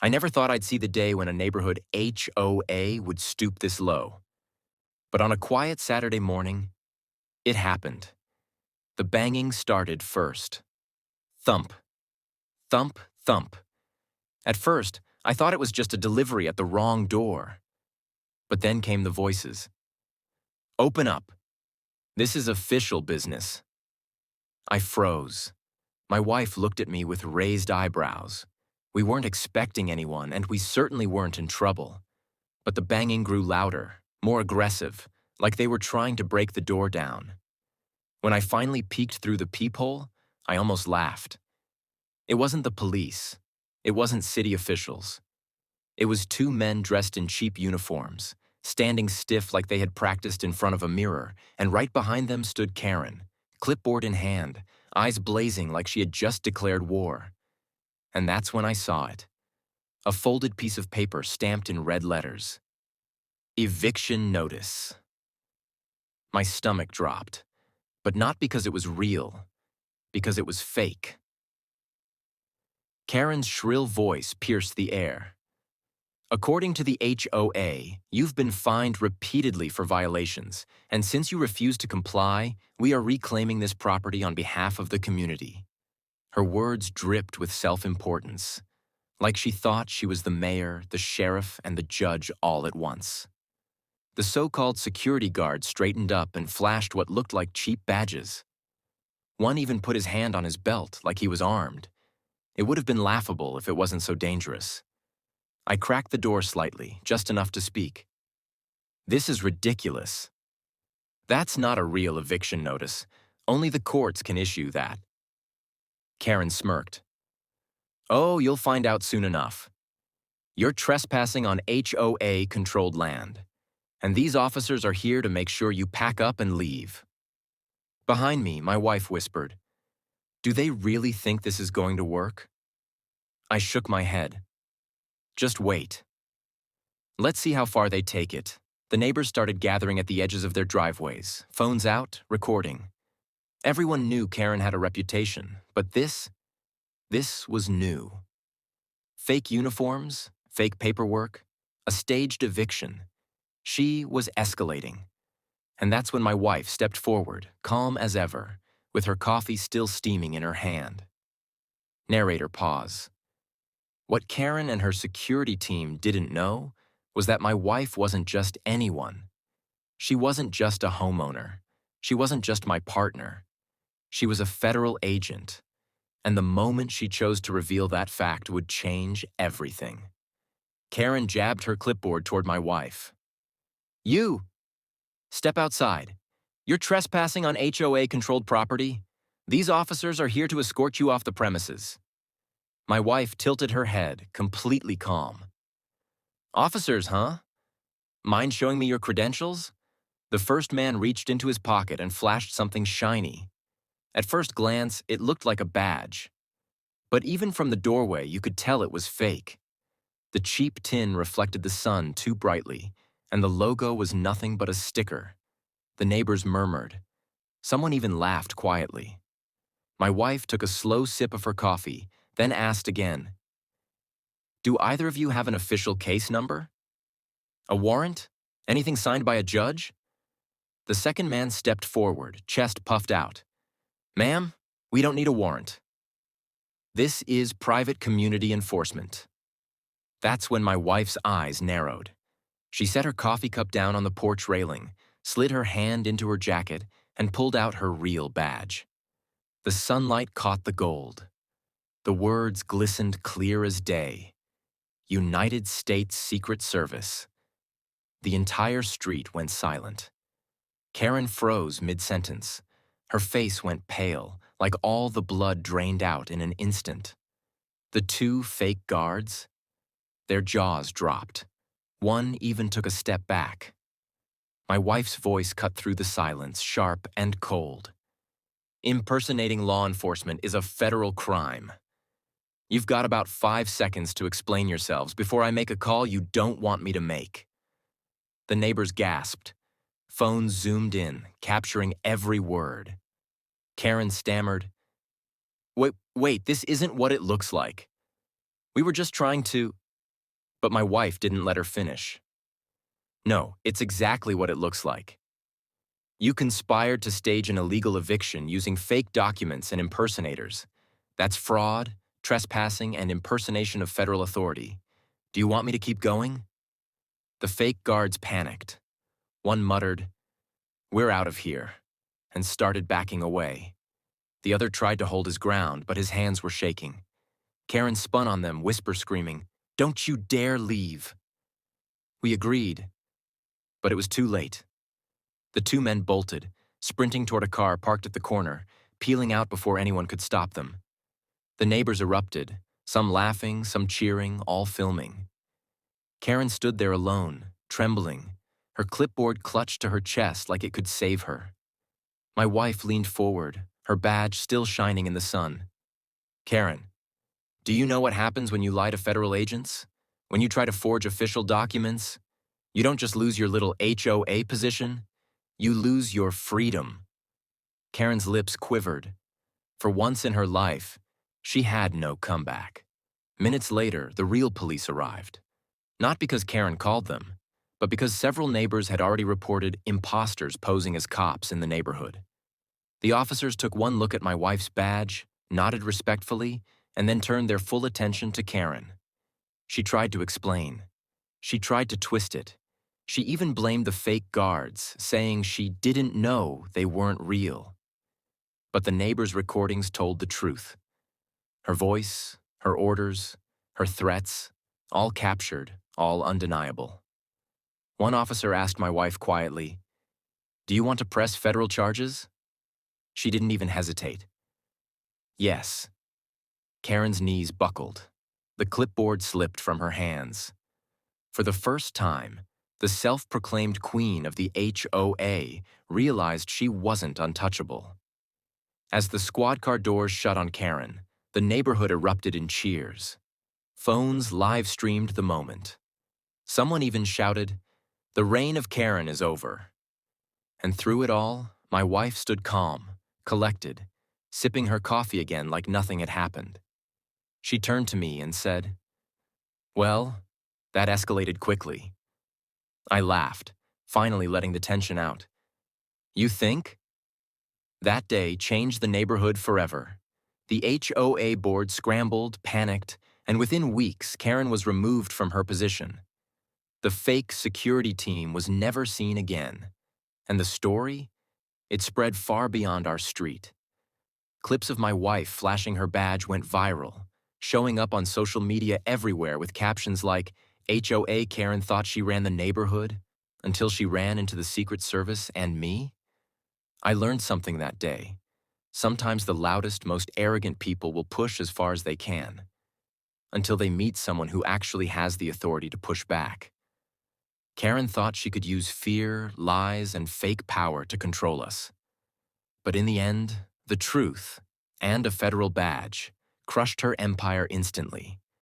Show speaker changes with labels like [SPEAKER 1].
[SPEAKER 1] I never thought I'd see the day when a neighborhood HOA would stoop this low. But on a quiet Saturday morning, it happened. The banging started first. Thump, thump, thump. At first, I thought it was just a delivery at the wrong door. But then came the voices. Open up. This is official business. I froze. My wife looked at me with raised eyebrows. We weren't expecting anyone, and we certainly weren't in trouble. But the banging grew louder, more aggressive, like they were trying to break the door down. When I finally peeked through the peephole, I almost laughed. It wasn't the police. It wasn't city officials. It was two men dressed in cheap uniforms, standing stiff like they had practiced in front of a mirror, and right behind them stood Karen, clipboard in hand, eyes blazing like she had just declared war. And that's when I saw it. A folded piece of paper stamped in red letters. Eviction notice. My stomach dropped, but not because it was real, because it was fake. Karen's shrill voice pierced the air. According to the HOA, you've been fined repeatedly for violations, and since you refuse to comply, we are reclaiming this property on behalf of the community. Her words dripped with self-importance, like she thought she was the mayor, the sheriff, and the judge all at once. The so-called security guard straightened up and flashed what looked like cheap badges. One even put his hand on his belt like he was armed. It would have been laughable if it wasn't so dangerous. I cracked the door slightly, just enough to speak. This is ridiculous. That's not a real eviction notice. Only the courts can issue that. Karen smirked. Oh, you'll find out soon enough. You're trespassing on HOA-controlled land, and these officers are here to make sure you pack up and leave. Behind me, my wife whispered, Do they really think this is going to work? I shook my head. Just wait. Let's see how far they take it. The neighbors started gathering at the edges of their driveways, phones out, recording. Everyone knew Karen had a reputation, but this was new. Fake uniforms, fake paperwork, a staged eviction. She was escalating. And that's when my wife stepped forward, calm as ever, with her coffee still steaming in her hand. Narrator pause. What Karen and her security team didn't know was that my wife wasn't just anyone. She wasn't just a homeowner. She wasn't just my partner. She was a federal agent. And the moment she chose to reveal that fact would change everything. Karen jabbed her clipboard toward my wife. You! Step outside. You're trespassing on HOA-controlled property. These officers are here to escort you off the premises. My wife tilted her head, completely calm. Officers, huh? Mind showing me your credentials? The first man reached into his pocket and flashed something shiny. At first glance, it looked like a badge. But even from the doorway, you could tell it was fake. The cheap tin reflected the sun too brightly, and the logo was nothing but a sticker. The neighbors murmured. Someone even laughed quietly. My wife took a slow sip of her coffee, then asked again, Do either of you have an official case number? A warrant? Anything signed by a judge? The second man stepped forward, chest puffed out. Ma'am, we don't need a warrant. This is private community enforcement. That's when my wife's eyes narrowed. She set her coffee cup down on the porch railing, slid her hand into her jacket, and pulled out her real badge. The sunlight caught the gold. The words glistened clear as day. United States Secret Service. The entire street went silent. Karen froze mid-sentence. Her face went pale, like all the blood drained out in an instant. The two fake guards, their jaws dropped. One even took a step back. My wife's voice cut through the silence, sharp and cold. Impersonating law enforcement is a federal crime. You've got about 5 seconds to explain yourselves before I make a call you don't want me to make. The neighbors gasped. Phones zoomed in, capturing every word. Karen stammered, Wait, this isn't what it looks like. We were just trying to... But my wife didn't let her finish. No, it's exactly what it looks like. You conspired to stage an illegal eviction using fake documents and impersonators. That's fraud, trespassing, and impersonation of federal authority. Do you want me to keep going? The fake guards panicked. One muttered, "We're out of here," and started backing away. The other tried to hold his ground, but his hands were shaking. Karen spun on them, whisper screaming, "Don't you dare leave." We agreed, but it was too late. The two men bolted, sprinting toward a car parked at the corner, peeling out before anyone could stop them. The neighbors erupted, some laughing, some cheering, all filming. Karen stood there alone, trembling, her clipboard clutched to her chest like it could save her. My wife leaned forward, her badge still shining in the sun. "Karen, do you know what happens when you lie to federal agents? When you try to forge official documents? You don't just lose your little HOA position, you lose your freedom." Karen's lips quivered. For once in her life, she had no comeback. Minutes later, the real police arrived. Not because Karen called them, but because several neighbors had already reported imposters posing as cops in the neighborhood. The officers took one look at my wife's badge, nodded respectfully, and then turned their full attention to Karen. She tried to explain. She tried to twist it. She even blamed the fake guards, saying she didn't know they weren't real. But the neighbors' recordings told the truth. Her voice, her orders, her threats, all captured, all undeniable. One officer asked my wife quietly, "Do you want to press federal charges?" She didn't even hesitate. Yes. Karen's knees buckled. The clipboard slipped from her hands. For the first time, the self-proclaimed queen of the HOA realized she wasn't untouchable. As the squad car doors shut on Karen, the neighborhood erupted in cheers. Phones live-streamed the moment. Someone even shouted, "The reign of Karen is over." And through it all, my wife stood calm, collected, sipping her coffee again like nothing had happened. She turned to me and said, "Well, that escalated quickly." I laughed, finally letting the tension out. "You think?" That day changed the neighborhood forever. The HOA board scrambled, panicked, and within weeks, Karen was removed from her position. The fake security team was never seen again. And the story? It spread far beyond our street. Clips of my wife flashing her badge went viral, showing up on social media everywhere with captions like, "HOA Karen thought she ran the neighborhood until she ran into the Secret Service and me." I learned something that day. Sometimes the loudest, most arrogant people will push as far as they can, until they meet someone who actually has the authority to push back. Karen thought she could use fear, lies, and fake power to control us. But in the end, the truth, and a federal badge, crushed her empire instantly.